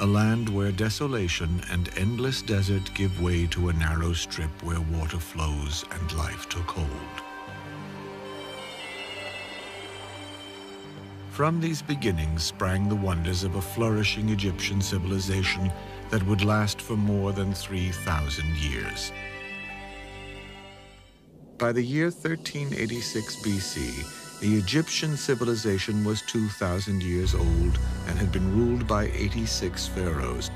a land where desolation and endless desert give way to a narrow strip where water flows and life took hold. From these beginnings sprang the wonders of a flourishing Egyptian civilization that would last for more than 3,000 years. By the year 1386 BC, the Egyptian civilization was 2,000 years old and had been ruled by 86 pharaohs.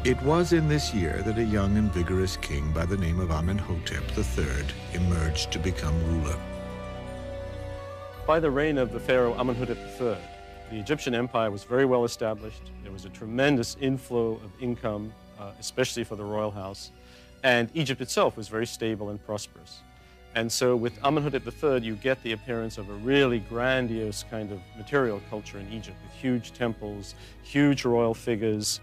It was in this year that a young and vigorous king by the name of Amenhotep III emerged to become ruler. By the reign of the pharaoh Amenhotep III, the Egyptian empire was very well established. There was a tremendous inflow of income, especially for the royal house, and Egypt itself was very stable and prosperous. And so with Amenhotep III, you get the appearance of a really grandiose kind of material culture in Egypt, with huge temples, huge royal figures.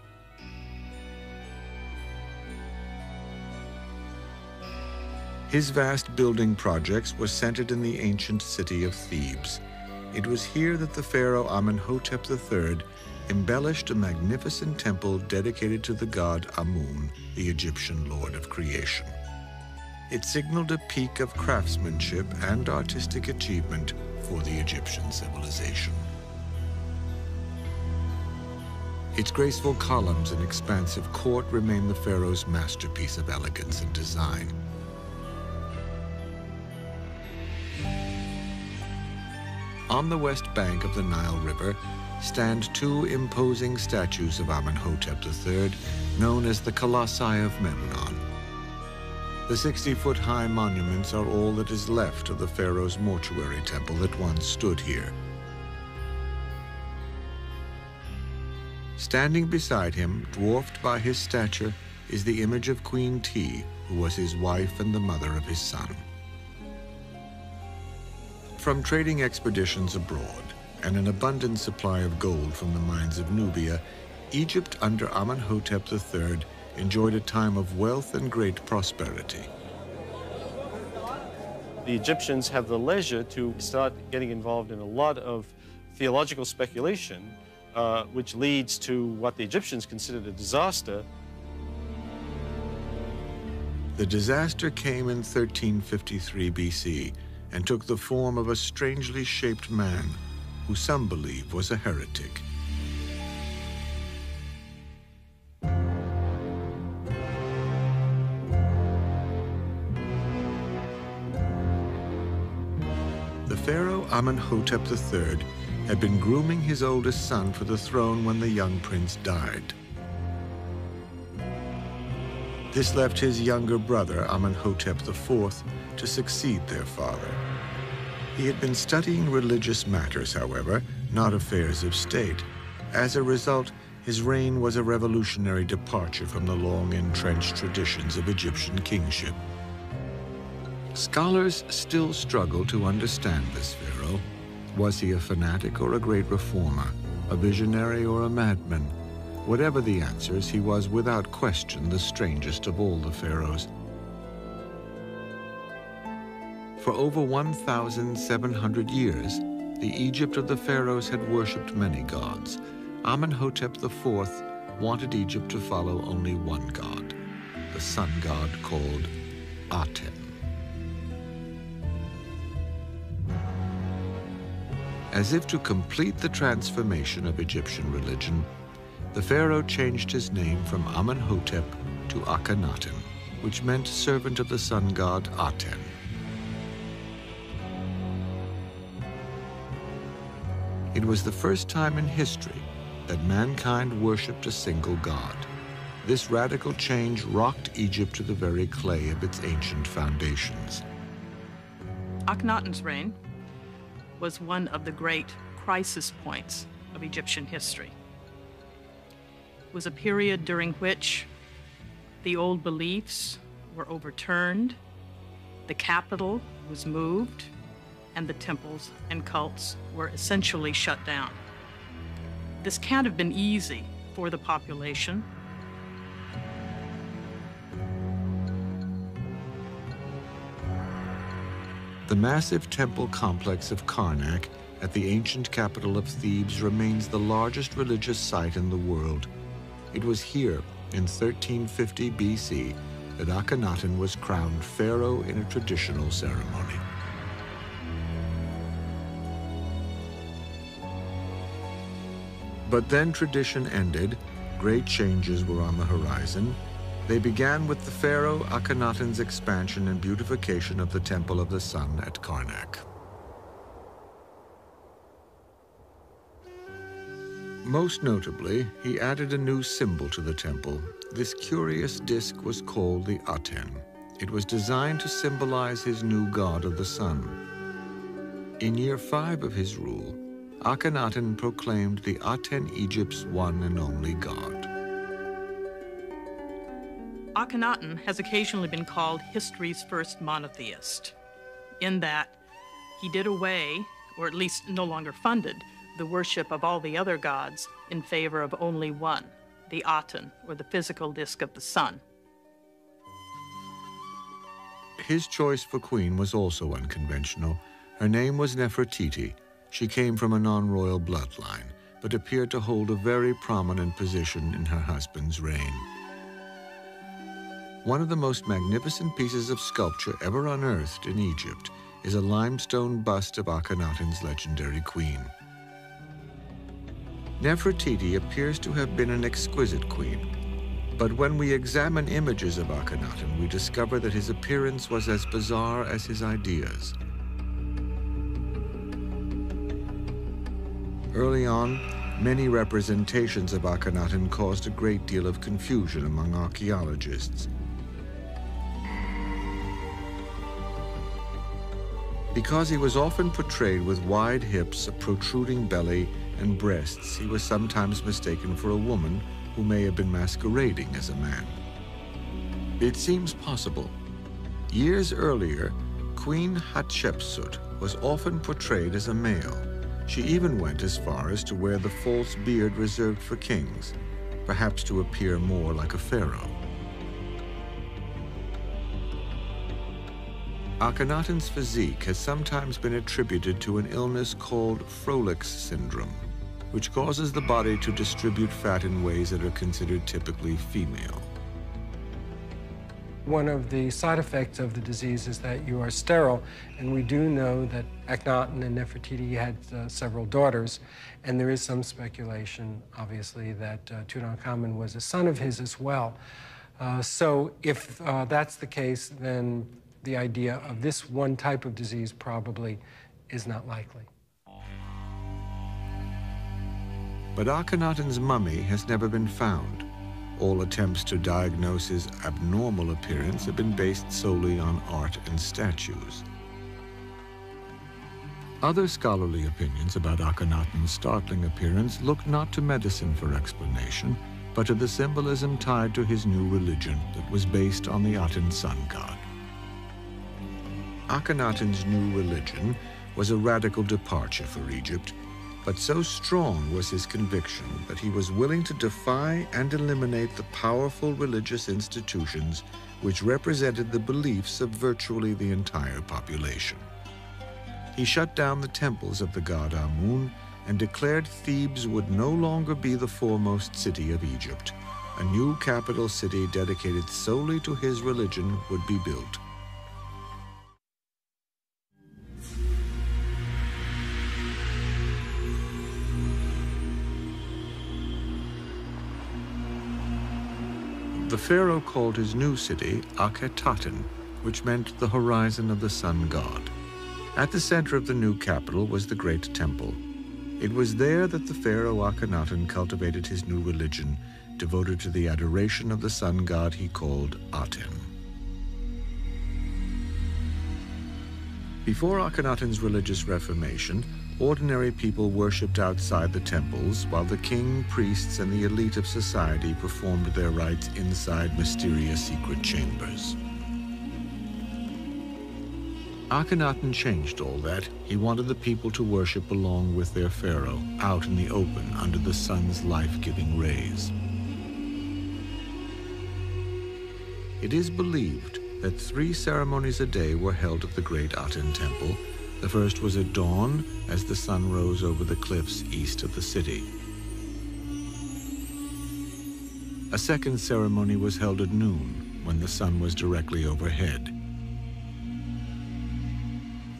His vast building projects were centered in the ancient city of Thebes. It was here that the pharaoh Amenhotep III embellished a magnificent temple dedicated to the god Amun, the Egyptian lord of creation. It signaled a peak of craftsmanship and artistic achievement for the Egyptian civilization. Its graceful columns and expansive court remain the pharaoh's masterpiece of elegance and design. On the west bank of the Nile River stand two imposing statues of Amenhotep III, known as the Colossi of Memnon. The 60-foot-high monuments are all that is left of the pharaoh's mortuary temple that once stood here. Standing beside him, dwarfed by his stature, is the image of Queen Ti, who was his wife and the mother of his son. From trading expeditions abroad and an abundant supply of gold from the mines of Nubia, Egypt under Amenhotep III enjoyed a time of wealth and great prosperity. The Egyptians have the leisure to start getting involved in a lot of theological speculation, which leads to what the Egyptians considered a disaster. The disaster came in 1353 BC and took the form of a strangely shaped man who some believe was a heretic. The pharaoh Amenhotep III had been grooming his oldest son for the throne when the young prince died. This left his younger brother, Amenhotep IV, to succeed their father. He had been studying religious matters, however, not affairs of state. As a result, his reign was a revolutionary departure from the long-entrenched traditions of Egyptian kingship. Scholars still struggle to understand this pharaoh. Was he a fanatic or a great reformer, a visionary or a madman? Whatever the answers, he was without question the strangest of all the pharaohs. For over 1,700 years, the Egypt of the pharaohs had worshipped many gods. Amenhotep IV wanted Egypt to follow only one god, the sun god called Aten. As if to complete the transformation of Egyptian religion, the pharaoh changed his name from Amenhotep to Akhenaten, which meant servant of the sun god Aten. It was the first time in history that mankind worshipped a single god. This radical change rocked Egypt to the very clay of its ancient foundations. Akhenaten's reign was one of the great crisis points of Egyptian history. It was a period during which the old beliefs were overturned, the capital was moved, and the temples and cults were essentially shut down. This can't have been easy for the population. The massive temple complex of Karnak at the ancient capital of Thebes remains the largest religious site in the world. It was here, in 1350 BC, that Akhenaten was crowned pharaoh in a traditional ceremony. But then tradition ended, great changes were on the horizon. They began with the pharaoh Akhenaten's expansion and beautification of the Temple of the Sun at Karnak. Most notably, he added a new symbol to the temple. This curious disk was called the Aten. It was designed to symbolize his new god of the sun. In year 5 of his rule, Akhenaten proclaimed the Aten Egypt's one and only god. Akhenaten has occasionally been called history's first monotheist, in that he did away, or at least no longer funded, the worship of all the other gods in favor of only one, the Aten, or the physical disk of the sun. His choice for queen was also unconventional. Her name was Nefertiti. She came from a non-royal bloodline, but appeared to hold a very prominent position in her husband's reign. One of the most magnificent pieces of sculpture ever unearthed in Egypt is a limestone bust of Akhenaten's legendary queen. Nefertiti appears to have been an exquisite queen, but when we examine images of Akhenaten, we discover that his appearance was as bizarre as his ideas. Early on, many representations of Akhenaten caused a great deal of confusion among archaeologists. Because he was often portrayed with wide hips, a protruding belly, and breasts, he was sometimes mistaken for a woman who may have been masquerading as a man. It seems possible. Years earlier, Queen Hatshepsut was often portrayed as a male. She even went as far as to wear the false beard reserved for kings, perhaps to appear more like a pharaoh. Akhenaten's physique has sometimes been attributed to an illness called Froelich's syndrome, which causes the body to distribute fat in ways that are considered typically female. One of the side effects of the disease is that you are sterile, and we do know that Akhenaten and Nefertiti had several daughters, and there is some speculation, obviously, that Tutankhamun was a son of his as well. So if that's the case, then the idea of this one type of disease probably is not likely. But Akhenaten's mummy has never been found. All attempts to diagnose his abnormal appearance have been based solely on art and statues. Other scholarly opinions about Akhenaten's startling appearance look not to medicine for explanation, but to the symbolism tied to his new religion that was based on the Aten sun god. Akhenaten's new religion was a radical departure for Egypt, but so strong was his conviction that he was willing to defy and eliminate the powerful religious institutions which represented the beliefs of virtually the entire population. He shut down the temples of the god Amun and declared Thebes would no longer be the foremost city of Egypt. A new capital city dedicated solely to his religion would be built. The pharaoh called his new city Akhetaten, which meant the horizon of the sun god. At the center of the new capital was the great temple. It was there that the pharaoh Akhenaten cultivated his new religion, devoted to the adoration of the sun god he called Aten. Before Akhenaten's religious reformation, ordinary people worshipped outside the temples, while the king, priests, and the elite of society performed their rites inside mysterious secret chambers. Akhenaten changed all that. He wanted the people to worship along with their pharaoh, out in the open under the sun's life-giving rays. It is believed that 3 ceremonies a day were held at the great Aten temple, The first was at dawn, as the sun rose over the cliffs east of the city. A second ceremony was held at noon, when the sun was directly overhead.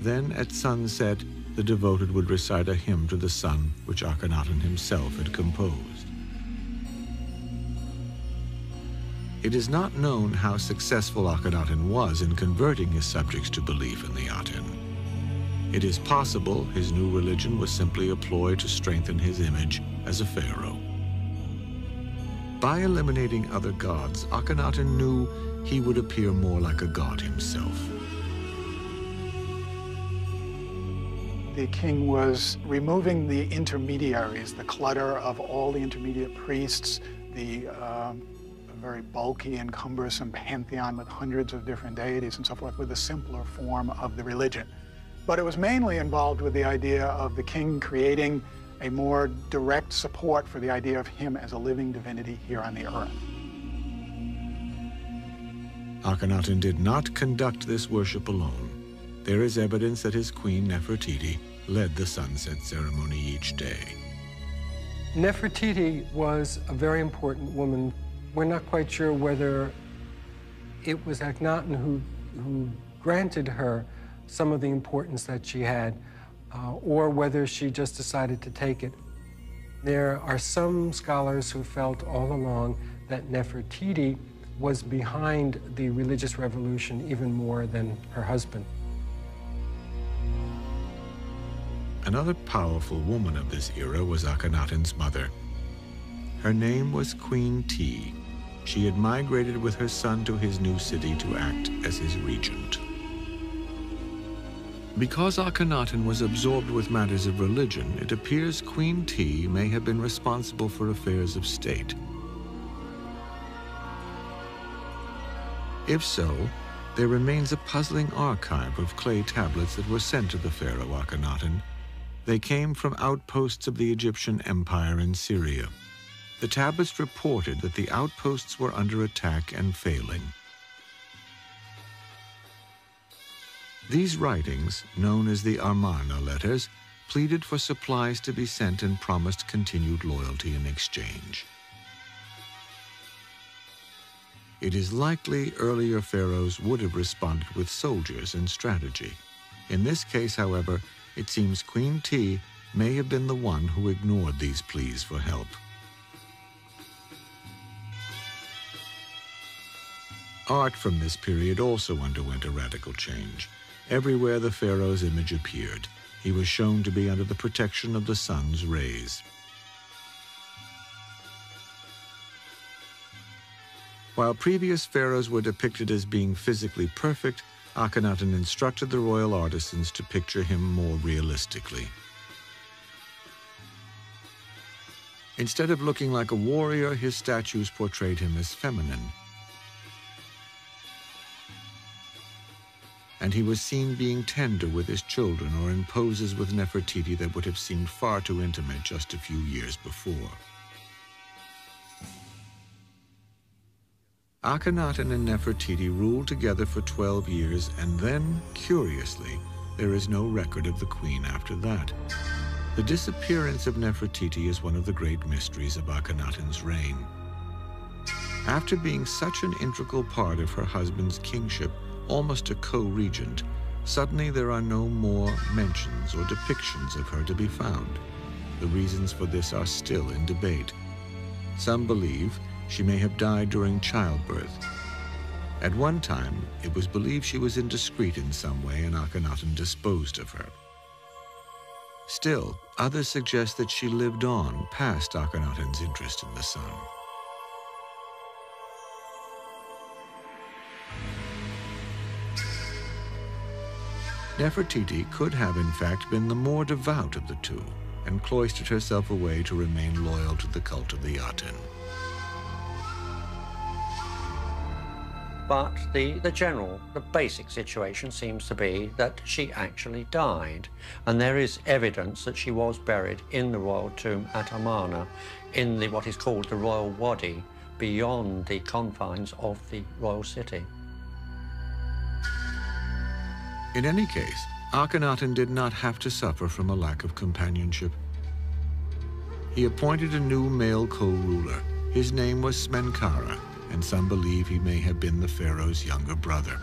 Then, at sunset, the devoted would recite a hymn to the sun, which Akhenaten himself had composed. It is not known how successful Akhenaten was in converting his subjects to belief in the Aten. It is possible his new religion was simply a ploy to strengthen his image as a pharaoh. By eliminating other gods, Akhenaten knew he would appear more like a god himself. The king was removing the intermediaries, the clutter of all the intermediate priests, the very bulky and cumbersome pantheon with hundreds of different deities and so forth, with a simpler form of the religion. But it was mainly involved with the idea of the king creating a more direct support for the idea of him as a living divinity here on the earth. Akhenaten did not conduct this worship alone. There is evidence that his queen Nefertiti led the sunset ceremony each day. Nefertiti was a very important woman. We're not quite sure whether it was Akhenaten who granted her some of the importance that she had, or whether she just decided to take it. There are some scholars who felt all along that Nefertiti was behind the religious revolution even more than her husband. Another powerful woman of this era was Akhenaten's mother. Her name was Queen Ti. She had migrated with her son to his new city to act as his regent. Because Akhenaten was absorbed with matters of religion, it appears Queen Ti may have been responsible for affairs of state. If so, there remains a puzzling archive of clay tablets that were sent to the pharaoh Akhenaten. They came from outposts of the Egyptian Empire in Syria. The tablets reported that the outposts were under attack and failing. These writings, known as the Amarna letters, pleaded for supplies to be sent and promised continued loyalty in exchange. It is likely earlier pharaohs would have responded with soldiers and strategy. In this case, however, it seems Queen Ti may have been the one who ignored these pleas for help. Art from this period also underwent a radical change. Everywhere the pharaoh's image appeared, he was shown to be under the protection of the sun's rays. While previous pharaohs were depicted as being physically perfect, Akhenaten instructed the royal artisans to picture him more realistically. Instead of looking like a warrior, his statues portrayed him as feminine. And he was seen being tender with his children or in poses with Nefertiti that would have seemed far too intimate just a few years before. Akhenaten and Nefertiti ruled together for 12 years, and then, curiously, there is no record of the queen after that. The disappearance of Nefertiti is one of the great mysteries of Akhenaten's reign. After being such an integral part of her husband's kingship, almost a co-regent, suddenly there are no more mentions or depictions of her to be found. The reasons for this are still in debate. Some believe she may have died during childbirth. At one time, it was believed she was indiscreet in some way and Akhenaten disposed of her. Still, others suggest that she lived on past Akhenaten's interest in the sun. Nefertiti could have, in fact, been the more devout of the two and cloistered herself away to remain loyal to the cult of the Aten. But the basic situation seems to be that she actually died. And there is evidence that she was buried in the royal tomb at Amarna, in what is called the royal wadi, beyond the confines of the royal city. In any case, Akhenaten did not have to suffer from a lack of companionship. He appointed a new male co-ruler. His name was Smenkhara, and some believe he may have been the pharaoh's younger brother.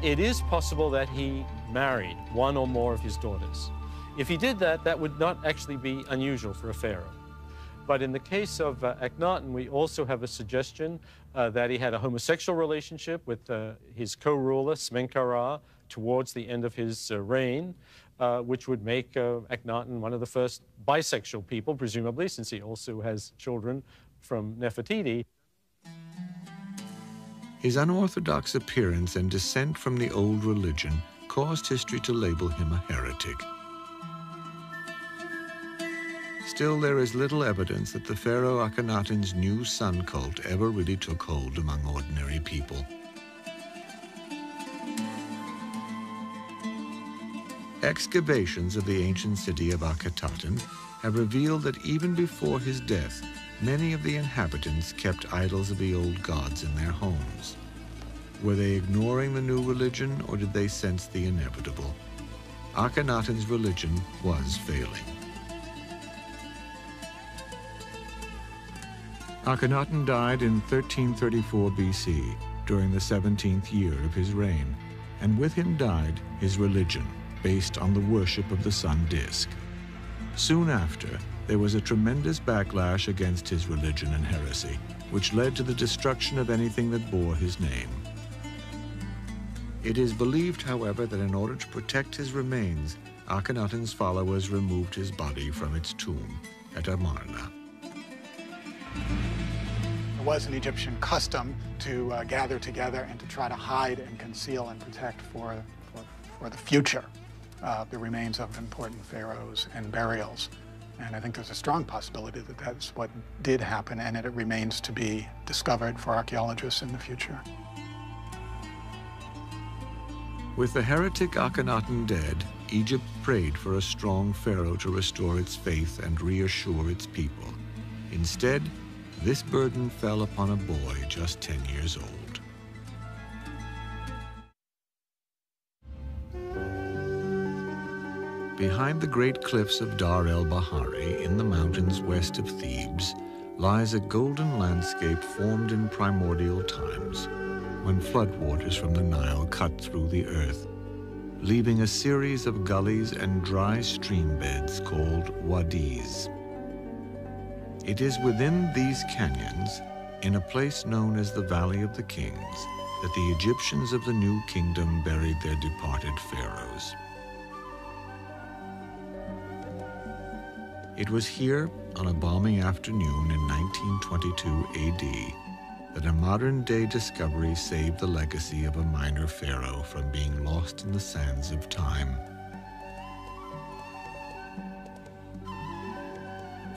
It is possible that he married one or more of his daughters. If he did that, that would not actually be unusual for a pharaoh. But in the case of Akhenaten, we also have a suggestion that he had a homosexual relationship with his co-ruler, Smenkhara, towards the end of his reign, which would make Akhenaten one of the first bisexual people, presumably, since he also has children from Nefertiti. His unorthodox appearance and descent from the old religion caused history to label him a heretic. Still, there is little evidence that the pharaoh Akhenaten's new sun cult ever really took hold among ordinary people. Excavations of the ancient city of Akhetaten have revealed that even before his death, many of the inhabitants kept idols of the old gods in their homes. Were they ignoring the new religion, or did they sense the inevitable? Akhenaten's religion was failing. Akhenaten died in 1334 BC, during the 17th year of his reign, and with him died his religion, based on the worship of the sun disk. Soon after, there was a tremendous backlash against his religion and heresy, which led to the destruction of anything that bore his name. It is believed, however, that in order to protect his remains, Akhenaten's followers removed his body from its tomb at Amarna. It was an Egyptian custom to gather together and to try to hide and conceal and protect for the future the remains of important pharaohs and burials. And I think there's a strong possibility that that's what did happen, and it remains to be discovered for archaeologists in the future. With the heretic Akhenaten dead, Egypt prayed for a strong pharaoh to restore its faith and reassure its people. Instead, this burden fell upon a boy just 10 years old. Behind the great cliffs of Dar el-Bahari, in the mountains west of Thebes, lies a golden landscape formed in primordial times, when floodwaters from the Nile cut through the earth, leaving a series of gullies and dry stream beds called wadis. It is within these canyons, in a place known as the Valley of the Kings, that the Egyptians of the New Kingdom buried their departed pharaohs. It was here, on a balmy afternoon in 1922 AD, that a modern-day discovery saved the legacy of a minor pharaoh from being lost in the sands of time.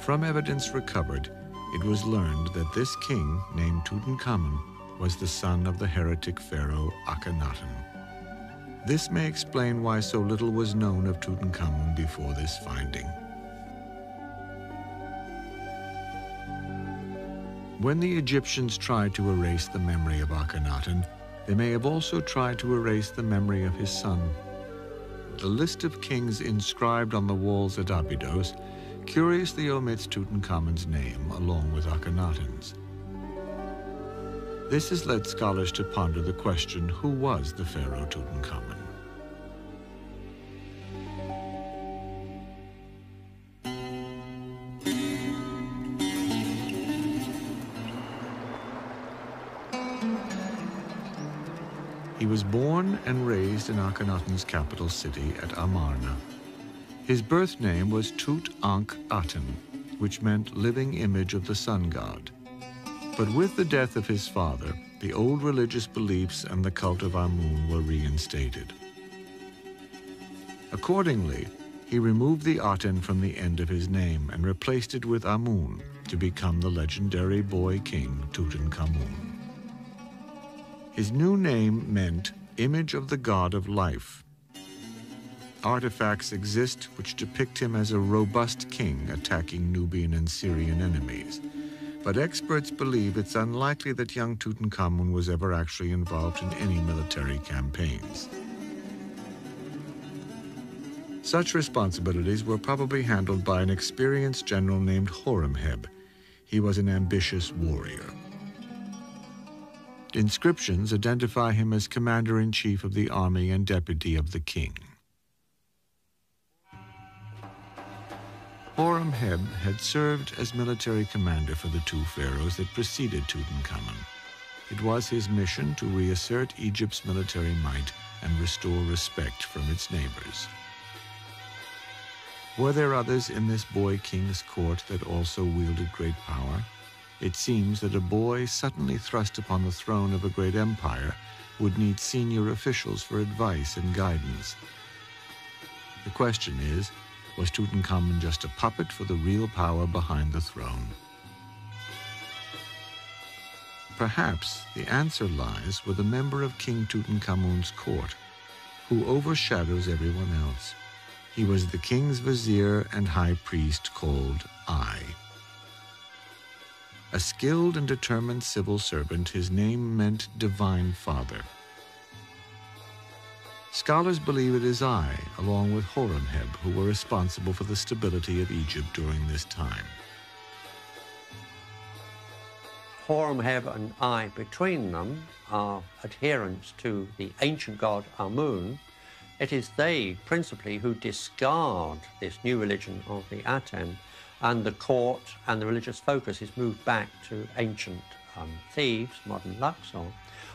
From evidence recovered, it was learned that this king, named Tutankhamun, was the son of the heretic pharaoh Akhenaten. This may explain why so little was known of Tutankhamun before this finding. When the Egyptians tried to erase the memory of Akhenaten, they may have also tried to erase the memory of his son. The list of kings inscribed on the walls at Abydos curiously omits Tutankhamun's name along with Akhenaten's. This has led scholars to ponder the question, who was the pharaoh Tutankhamun? He was born and raised in Akhenaten's capital city at Amarna. His birth name was Tut-Ankh-Aten, which meant living image of the sun god. But with the death of his father, the old religious beliefs and the cult of Amun were reinstated. Accordingly, he removed the Aten from the end of his name and replaced it with Amun to become the legendary boy king Tutankhamun. His new name meant image of the god of life. Artifacts exist which depict him as a robust king attacking Nubian and Syrian enemies. but experts believe it's unlikely that young Tutankhamun was ever actually involved in any military campaigns. Such responsibilities were probably handled by an experienced general named Horemheb. He was an ambitious warrior. Inscriptions identify him as commander-in-chief of the army and deputy of the king. Horemheb had served as military commander for the two pharaohs that preceded Tutankhamun. It was his mission to reassert Egypt's military might and restore respect from its neighbors. Were there others in this boy king's court that also wielded great power? It seems that a boy suddenly thrust upon the throne of a great empire would need senior officials for advice and guidance. The question is, was Tutankhamun just a puppet for the real power behind the throne? Perhaps the answer lies with a member of King Tutankhamun's court who overshadows everyone else. He was the king's vizier and high priest called Ai. A skilled and determined civil servant, his name meant Divine Father. Scholars believe it is Ai, along with Horemheb, who were responsible for the stability of Egypt during this time. Horemheb and Ai between them are adherents to the ancient god Amun. It is they principally who discard this new religion of the Aten, and the court and the religious focus is moved back to ancient Thebes, modern Luxor.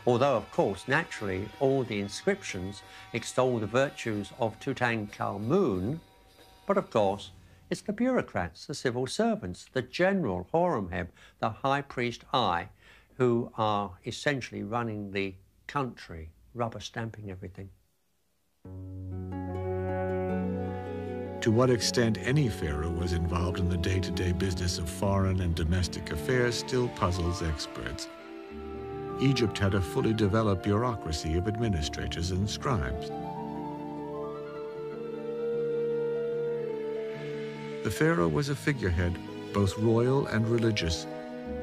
Although, of course, naturally, all the inscriptions extol the virtues of Tutankhamun, but of course, it's the bureaucrats, the civil servants, the general Horemheb, the high priest Ai, who are essentially running the country, rubber stamping everything. To what extent any pharaoh was involved in the day-to-day business of foreign and domestic affairs still puzzles experts. Egypt had a fully developed bureaucracy of administrators and scribes. The pharaoh was a figurehead, both royal and religious.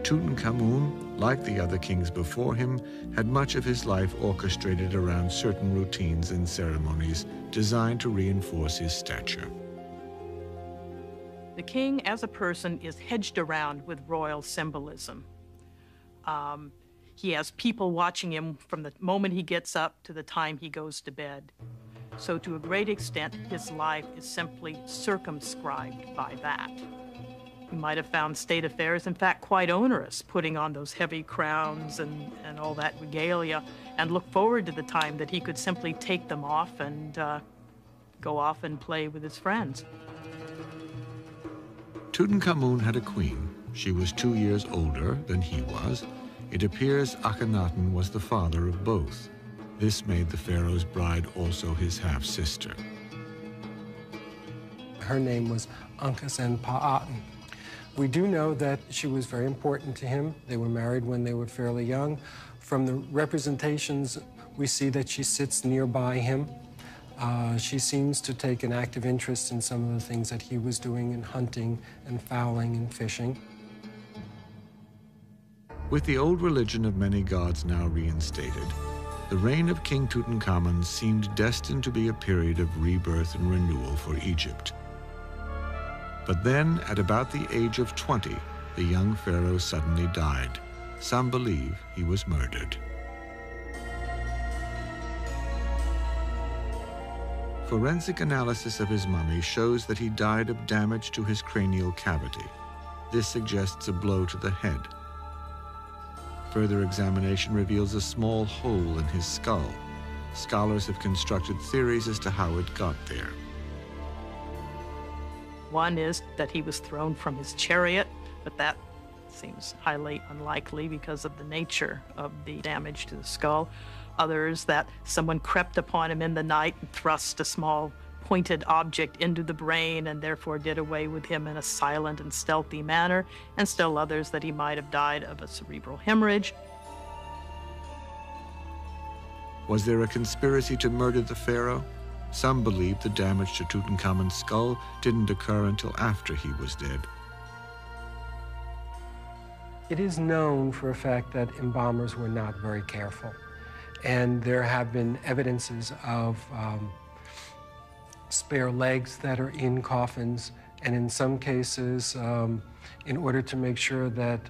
Tutankhamun, like the other kings before him, had much of his life orchestrated around certain routines and ceremonies designed to reinforce his stature. The king, as a person, is hedged around with royal symbolism. He has people watching him from the moment he gets up to the time he goes to bed. So to a great extent, his life is simply circumscribed by that. He might have found state affairs, in fact, quite onerous, putting on those heavy crowns and all that regalia, and look forward to the time that he could simply take them off and go off and play with his friends. Tutankhamun had a queen. She was 2 years older than he was. It appears Akhenaten was the father of both. This made the pharaoh's bride also his half-sister. Her name was Ankhesenpa'aten. We do know that she was very important to him. They were married when they were fairly young. From the representations, we see that she sits nearby him. She seems to take an active interest in some of the things that he was doing in hunting and fowling and fishing. With the old religion of many gods now reinstated, the reign of King Tutankhamun seemed destined to be a period of rebirth and renewal for Egypt. But then, at about the age of 20, the young pharaoh suddenly died. Some believe he was murdered. Forensic analysis of his mummy shows that he died of damage to his cranial cavity. This suggests a blow to the head. Further examination reveals a small hole in his skull. Scholars have constructed theories as to how it got there. One is that he was thrown from his chariot, but that seems highly unlikely because of the nature of the damage to the skull. Others that someone crept upon him in the night and thrust a small pointed object into the brain and therefore did away with him in a silent and stealthy manner, and still others that he might have died of a cerebral hemorrhage. Was there a conspiracy to murder the pharaoh? Some believe the damage to Tutankhamun's skull didn't occur until after he was dead. It is known for a fact that embalmers were not very careful. And there have been evidences of spare legs that are in coffins, and in some cases, in order to make sure that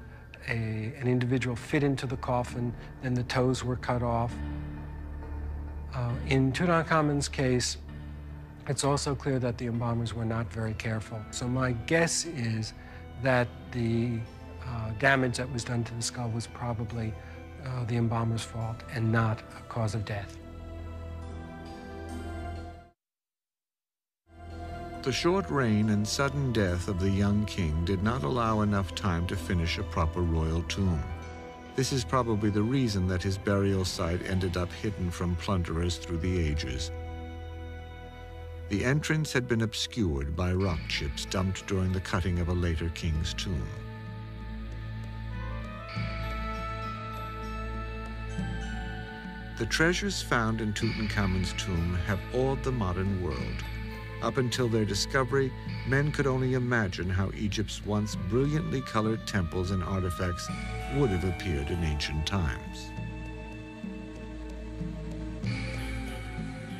an individual fit into the coffin, then the toes were cut off. In Tutankhamun's case, it's also clear that the embalmers were not very careful. So my guess is that the damage that was done to the skull was probably the embalmer's fault and not a cause of death. The short reign and sudden death of the young king did not allow enough time to finish a proper royal tomb. This is probably the reason that his burial site ended up hidden from plunderers through the ages. The entrance had been obscured by rock chips dumped during the cutting of a later king's tomb. The treasures found in Tutankhamun's tomb have awed the modern world. Up until their discovery, men could only imagine how Egypt's once brilliantly colored temples and artifacts would have appeared in ancient times.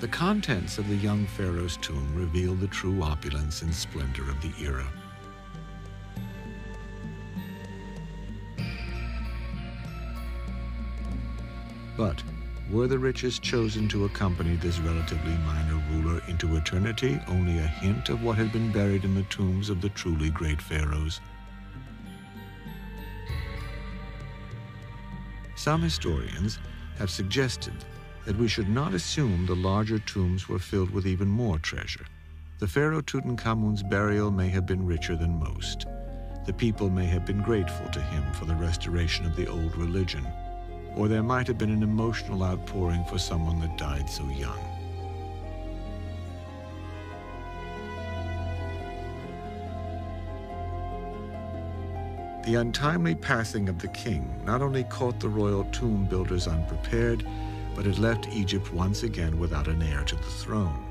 The contents of the young pharaoh's tomb reveal the true opulence and splendor of the era. But were the riches chosen to accompany this relatively minor ruler into eternity only a hint of what had been buried in the tombs of the truly great pharaohs? Some historians have suggested that we should not assume the larger tombs were filled with even more treasure. The pharaoh Tutankhamun's burial may have been richer than most. The people may have been grateful to him for the restoration of the old religion, or there might have been an emotional outpouring for someone that died so young. The untimely passing of the king not only caught the royal tomb builders unprepared, but it left Egypt once again without an heir to the throne.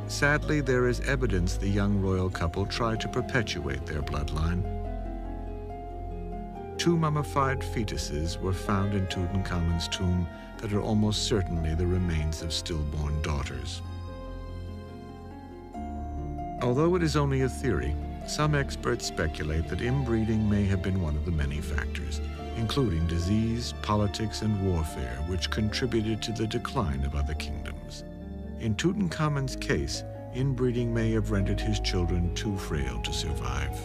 Sadly, there is evidence the young royal couple tried to perpetuate their bloodline. 2 mummified fetuses were found in Tutankhamun's tomb that are almost certainly the remains of stillborn daughters. Although it is only a theory, some experts speculate that inbreeding may have been one of the many factors, including disease, politics, and warfare, which contributed to the decline of other kingdoms. In Tutankhamun's case, inbreeding may have rendered his children too frail to survive.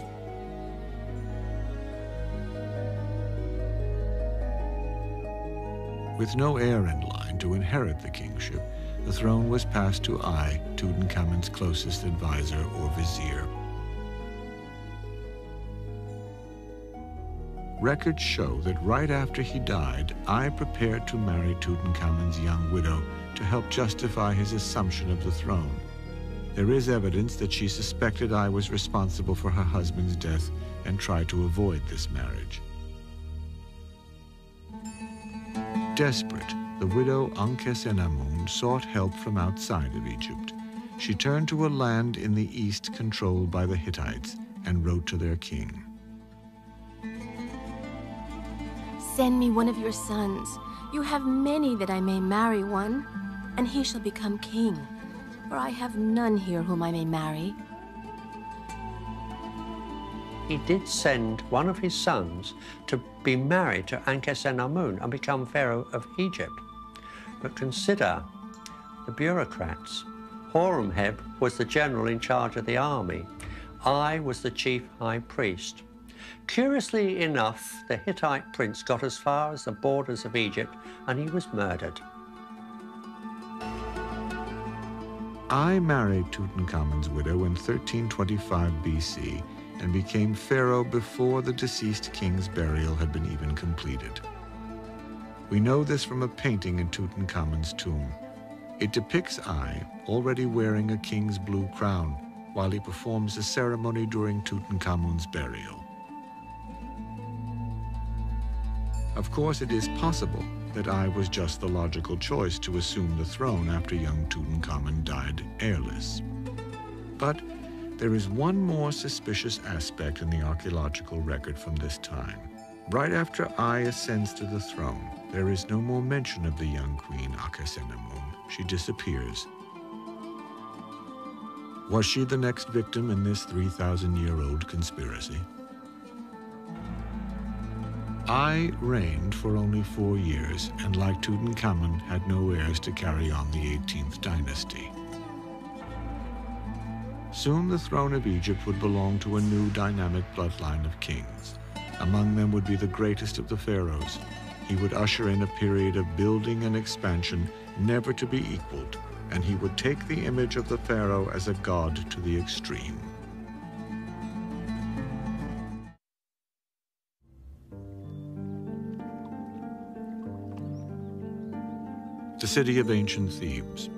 With no heir in line to inherit the kingship, the throne was passed to Ai, Tutankhamun's closest advisor or vizier. Records show that right after he died, Ai prepared to marry Tutankhamun's young widow to help justify his assumption of the throne. There is evidence that she suspected Ai was responsible for her husband's death and tried to avoid this marriage. Desperate, the widow Ankhesenamun sought help from outside of Egypt. She turned to a land in the east controlled by the Hittites and wrote to their king. Send me one of your sons. You have many that I may marry one, and he shall become king. For I have none here whom I may marry. He did send one of his sons to be married to Ankhesenamun and become pharaoh of Egypt. But consider the bureaucrats. Horemheb was the general in charge of the army. Ai was the chief high priest. Curiously enough, the Hittite prince got as far as the borders of Egypt and he was murdered. Ai married Tutankhamun's widow in 1325 BC and became pharaoh before the deceased king's burial had been even completed. We know this from a painting in Tutankhamun's tomb. It depicts Ai already wearing a king's blue crown while he performs a ceremony during Tutankhamun's burial. Of course, it is possible that Ai was just the logical choice to assume the throne after young Tutankhamun died heirless. But There is one more suspicious aspect in the archaeological record from this time. Right after Ai ascends to the throne, there is no more mention of the young queen Akhsenamun. She disappears. Was she the next victim in this 3,000-year-old conspiracy? Ai reigned for only 4 years, and like Tutankhamun, had no heirs to carry on the 18th dynasty. Soon the throne of Egypt would belong to a new dynamic bloodline of kings. Among them would be the greatest of the pharaohs. He would usher in a period of building and expansion never to be equaled, and he would take the image of the pharaoh as a god to the extreme. The city of ancient Thebes.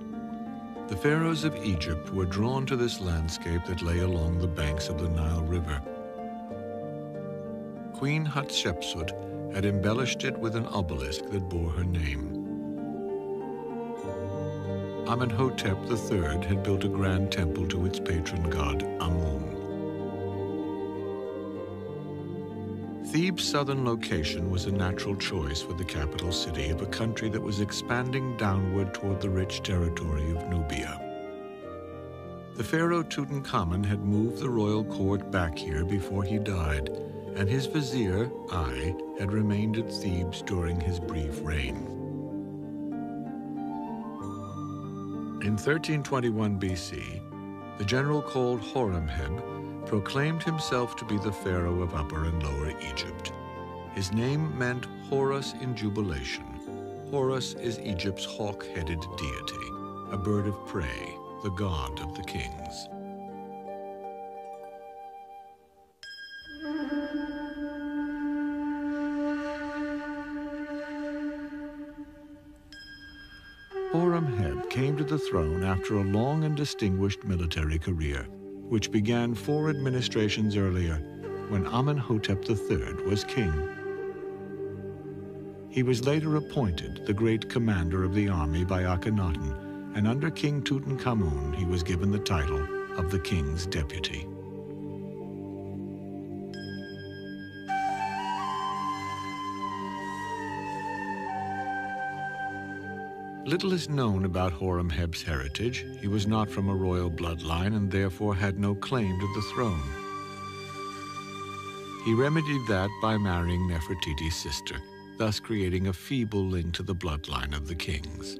The pharaohs of Egypt were drawn to this landscape that lay along the banks of the Nile River. Queen Hatshepsut had embellished it with an obelisk that bore her name. Amenhotep III had built a grand temple to its patron god, Amun. Thebes' southern location was a natural choice for the capital city of a country that was expanding downward toward the rich territory of Nubia. The pharaoh Tutankhamun had moved the royal court back here before he died, and his vizier, Ai, had remained at Thebes during his brief reign. In 1321 BC, the general called Horemheb proclaimed himself to be the pharaoh of Upper and Lower Egypt. His name meant Horus in jubilation. Horus is Egypt's hawk-headed deity, a bird of prey, the god of the kings. Horemheb came to the throne after a long and distinguished military career, which began 4 administrations earlier, when Amenhotep III was king. He was later appointed the great commander of the army by Akhenaten, and under King Tutankhamun he was given the title of the king's deputy. Little is known about Horemheb's heritage. He was not from a royal bloodline and therefore had no claim to the throne. He remedied that by marrying Nefertiti's sister, thus creating a feeble link to the bloodline of the kings.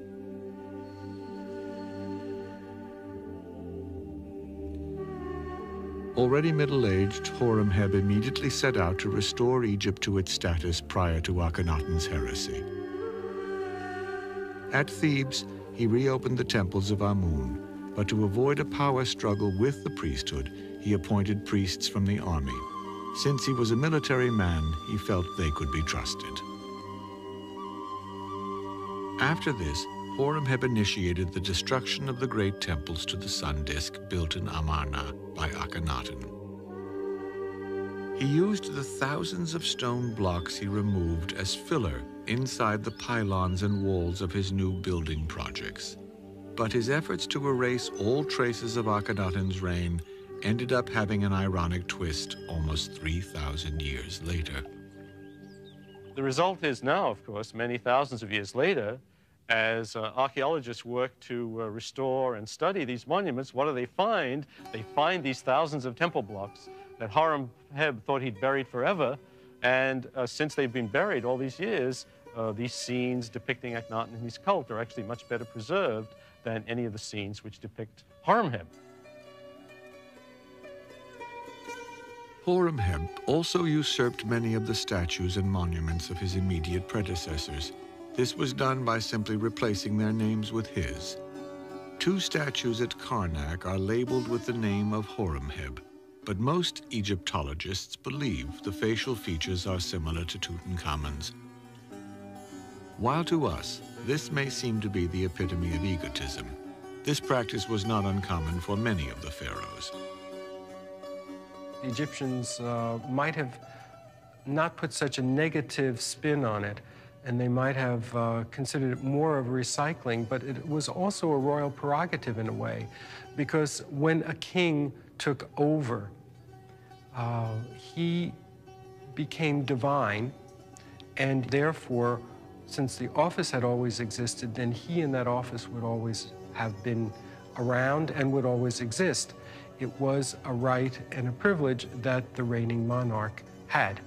Already middle-aged, Horemheb immediately set out to restore Egypt to its status prior to Akhenaten's heresy. At Thebes, he reopened the temples of Amun, but to avoid a power struggle with the priesthood, he appointed priests from the army. Since he was a military man, he felt they could be trusted. After this, Horemheb initiated the destruction of the great temples to the sun disk built in Amarna by Akhenaten. He used the thousands of stone blocks he removed as filler inside the pylons and walls of his new building projects. But his efforts to erase all traces of Akhenaten's reign ended up having an ironic twist almost 3,000 years later. The result is now, of course, many thousands of years later, as archaeologists work to restore and study these monuments, what do they find? They find these thousands of temple blocks that Horemheb thought he'd buried forever, and since they've been buried all these years, these scenes depicting Akhenaten and his cult are actually much better preserved than any of the scenes which depict Horemheb. Horemheb also usurped many of the statues and monuments of his immediate predecessors. This was done by simply replacing their names with his. 2 statues at Karnak are labeled with the name of Horemheb, but most Egyptologists believe the facial features are similar to Tutankhamun's. While to us, this may seem to be the epitome of egotism, this practice was not uncommon for many of the pharaohs. The Egyptians might have not put such a negative spin on it and they might have considered it more of recycling, but it was also a royal prerogative in a way, because when a king took over, he became divine, and therefore, since the office had always existed, then he in that office would always have been around and would always exist. It was a right and a privilege that the reigning monarch had.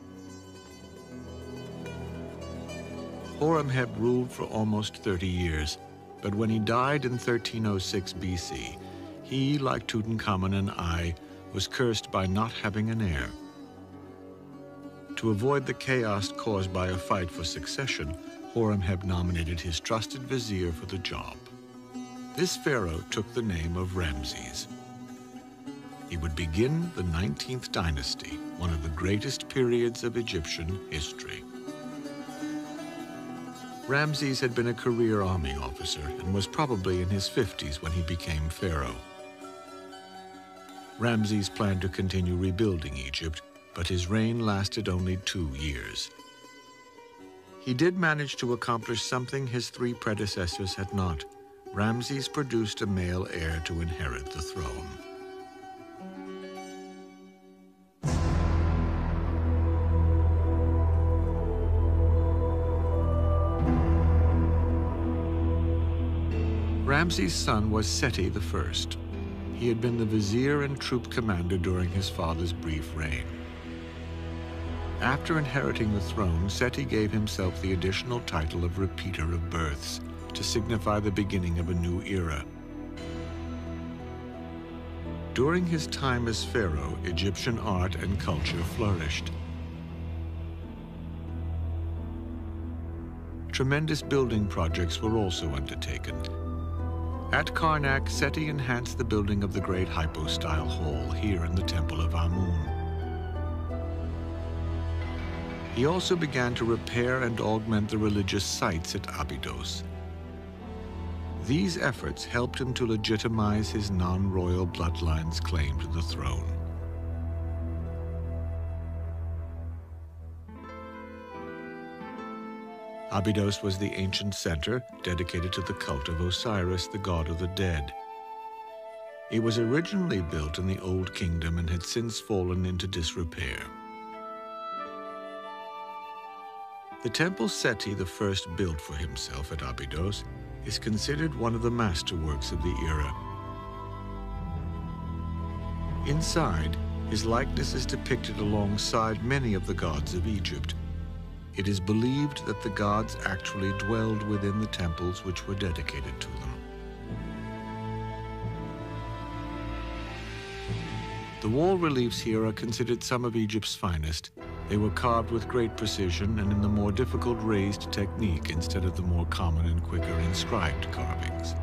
Horemheb ruled for almost 30 years, but when he died in 1306 BC, he, like Tutankhamun and I, was cursed by not having an heir. To avoid the chaos caused by a fight for succession, Horemheb nominated his trusted vizier for the job. This pharaoh took the name of Ramses. He would begin the 19th dynasty, one of the greatest periods of Egyptian history. Ramses had been a career army officer and was probably in his 50s when he became pharaoh. Ramses planned to continue rebuilding Egypt, but his reign lasted only 2 years. He did manage to accomplish something his 3 predecessors had not. Ramses produced a male heir to inherit the throne. Ramses' son was Seti I. He had been the vizier and troop commander during his father's brief reign. After inheriting the throne, Seti gave himself the additional title of repeater of births to signify the beginning of a new era. During his time as pharaoh, Egyptian art and culture flourished. Tremendous building projects were also undertaken. At Karnak, Seti enhanced the building of the great hypostyle hall here in the Temple of Amun. He also began to repair and augment the religious sites at Abydos. These efforts helped him to legitimize his non-royal bloodline's claim to the throne. Abydos was the ancient center dedicated to the cult of Osiris, the god of the dead. It was originally built in the Old Kingdom and had since fallen into disrepair. The temple Seti I built for himself at Abydos is considered one of the masterworks of the era. Inside, his likeness is depicted alongside many of the gods of Egypt. It is believed that the gods actually dwelled within the temples which were dedicated to them. The wall reliefs here are considered some of Egypt's finest. They were carved with great precision and in the more difficult raised technique instead of the more common and quicker inscribed carvings.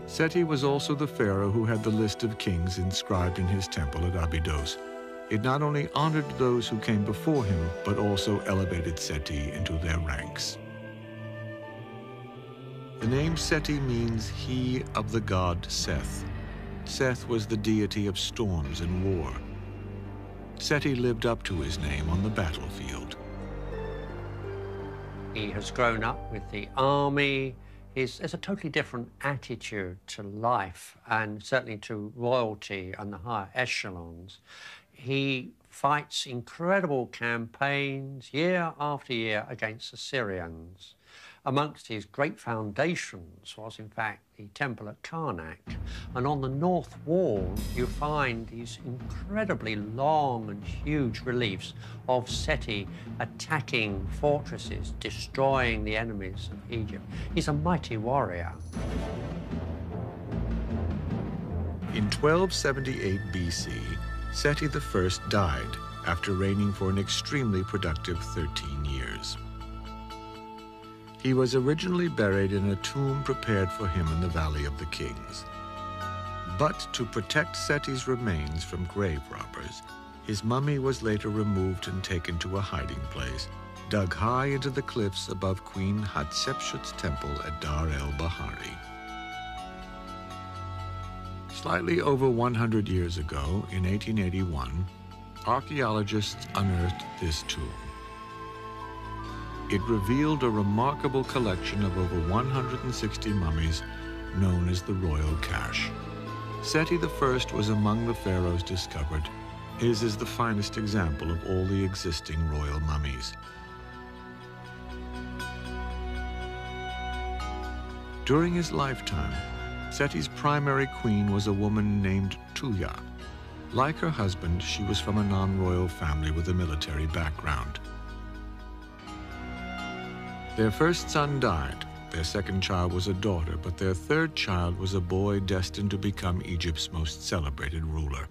Seti was also the pharaoh who had the list of kings inscribed in his temple at Abydos. It not only honored those who came before him, but also elevated Seti into their ranks. The name Seti means he of the god Seth. Seth was the deity of storms and war. Seti lived up to his name on the battlefield. He has grown up with the army. There's a totally different attitude to life and certainly to royalty and the higher echelons. He fights incredible campaigns year after year against the Syrians. Amongst his great foundations was, in fact, the temple at Karnak. And on the north wall, you find these incredibly long and huge reliefs of Seti attacking fortresses, destroying the enemies of Egypt. He's a mighty warrior. In 1278 BC, Seti I died after reigning for an extremely productive 13 years. He was originally buried in a tomb prepared for him in the Valley of the Kings. But to protect Seti's remains from grave robbers, his mummy was later removed and taken to a hiding place, dug high into the cliffs above Queen Hatshepsut's temple at Dar el-Bahari. Slightly over 100 years ago, in 1881, archaeologists unearthed this tomb. It revealed a remarkable collection of over 160 mummies known as the royal cache. Seti I was among the pharaohs discovered. His is the finest example of all the existing royal mummies. During his lifetime, Seti's primary queen was a woman named Tuya. Like her husband, she was from a non-royal family with a military background. Their first son died. Their second child was a daughter, but their third child was a boy destined to become Egypt's most celebrated ruler.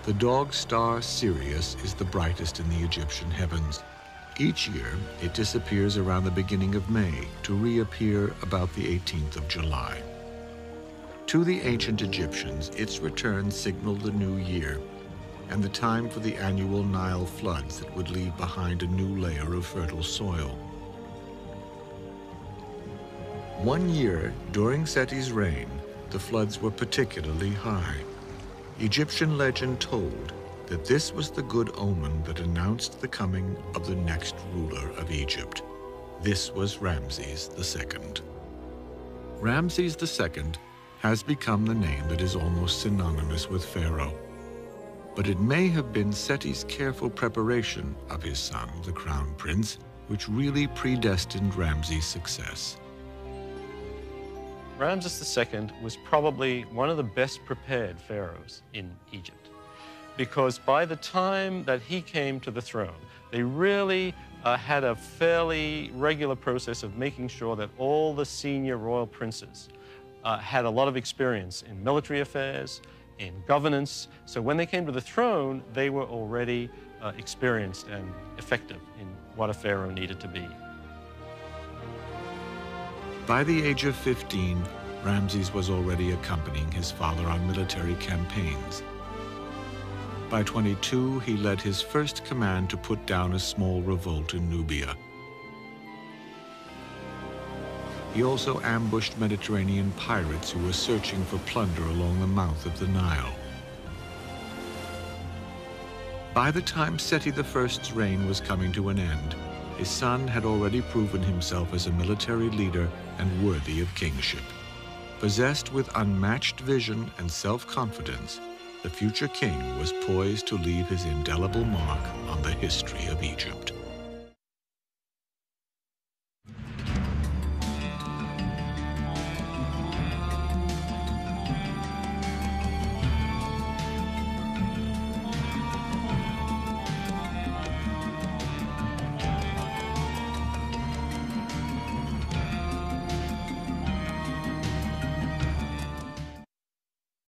The dog star Sirius is the brightest in the Egyptian heavens. Each year, it disappears around the beginning of May to reappear about the 18th of July. To the ancient Egyptians, its return signaled the new year and the time for the annual Nile floods that would leave behind a new layer of fertile soil. One year, during Seti's reign, the floods were particularly high. Egyptian legend told that this was the good omen that announced the coming of the next ruler of Egypt. This was Ramses II. Ramses II has become the name that is almost synonymous with Pharaoh. But it may have been Seti's careful preparation of his son, the crown prince, which really predestined Ramses' success. Ramses II was probably one of the best prepared pharaohs in Egypt, because by the time that he came to the throne, they really had a fairly regular process of making sure that all the senior royal princes had a lot of experience in military affairs, in governance. So when they came to the throne, they were already experienced and effective in what a pharaoh needed to be. By the age of 15, Ramses was already accompanying his father on military campaigns. By 22, he led his first command to put down a small revolt in Nubia. He also ambushed Mediterranean pirates who were searching for plunder along the mouth of the Nile. By the time Seti I's reign was coming to an end, his son had already proven himself as a military leader and worthy of kingship. Possessed with unmatched vision and self-confidence, the future king was poised to leave his indelible mark on the history of Egypt.